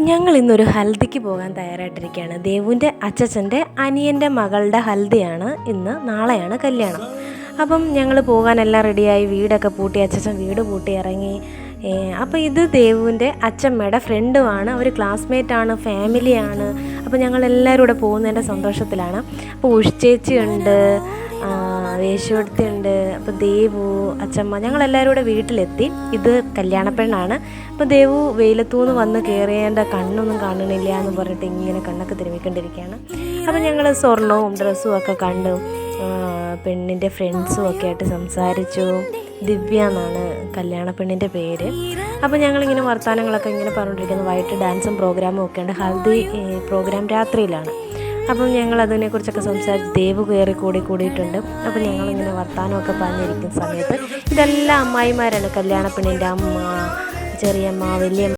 ഞങ്ങൾ ഇന്നൊരു ഹൽദിക്ക് പോകാൻ തയ്യാറായിട്ടിരിക്കുകയാണ്. ദേവുവിൻ്റെ അച്ചച്ചൻ്റെ അനിയൻ്റെ മകളുടെ ഹൽദിയാണ് ഇന്ന്. നാളെയാണ് കല്യാണം. അപ്പം ഞങ്ങൾ പോകാനെല്ലാം റെഡിയായി, വീടൊക്കെ പൂട്ടി, അച്ചച്ചൻ വീട് പൂട്ടി ഇറങ്ങി. അപ്പോൾ ഇത് ദേവുവിൻ്റെ അച്ചമ്മയുടെ ഫ്രണ്ടുമാണ്, അവർ ക്ലാസ്മേറ്റാണ്, ഫാമിലിയാണ്. അപ്പോൾ ഞങ്ങളെല്ലാവരും കൂടെ പോകുന്നതിൻ്റെ സന്തോഷത്തിലാണ്. അപ്പോൾ ഉഷ്ചേച്ചിയുണ്ട്, വേശുവടുത്തിയുണ്ട്, അപ്പോൾ ദേവു, അച്ചമ്മ, ഞങ്ങളെല്ലാവരും കൂടെ വീട്ടിലെത്തി. ഇത് കല്യാണപ്പെണ്ണാണ്. അപ്പോൾ ദേവു വെയിലത്തൂന്ന് വന്ന് കയറിയതിൻ്റെ കണ്ണൊന്നും കാണണില്ല എന്ന് പറഞ്ഞിട്ട് ഇങ്ങനെ കണ്ണൊക്കെ തിരുമിക്കൊണ്ടിരിക്കുകയാണ്. അപ്പോൾ ഞങ്ങൾ സ്വർണവും ഡ്രസ്സും ഒക്കെ കണ്ടു, പെണ്ണിൻ്റെ ഫ്രണ്ട്സും ഒക്കെ ആയിട്ട് സംസാരിച്ചു. ദിവ്യ എന്നാണ് കല്യാണ പെണ്ണിൻ്റെ പേര്. അപ്പോൾ ഞങ്ങളിങ്ങനെ വർത്തമാനങ്ങളൊക്കെ ഇങ്ങനെ പറഞ്ഞുകൊണ്ടിരിക്കുന്നു. വൈകിട്ട് ഡാൻസും പ്രോഗ്രാമും ഒക്കെ ഉണ്ട്. ഹൽദി പ്രോഗ്രാം രാത്രിയിലാണ്. അപ്പം ഞങ്ങൾ അതിനെക്കുറിച്ചൊക്കെ സംസാരിച്ച് ദേവ് കൂടിയിട്ടുണ്ട്. അപ്പം ഞങ്ങളിങ്ങനെ വർത്തമാനമൊക്കെ പറഞ്ഞിരിക്കുന്ന സമയത്ത് ഇതെല്ലാം അമ്മായിമാരാണ്. കല്യാണ പെണ്ണിൻ്റെ അമ്മ, ചെറിയമ്മ, വലിയമ്മ.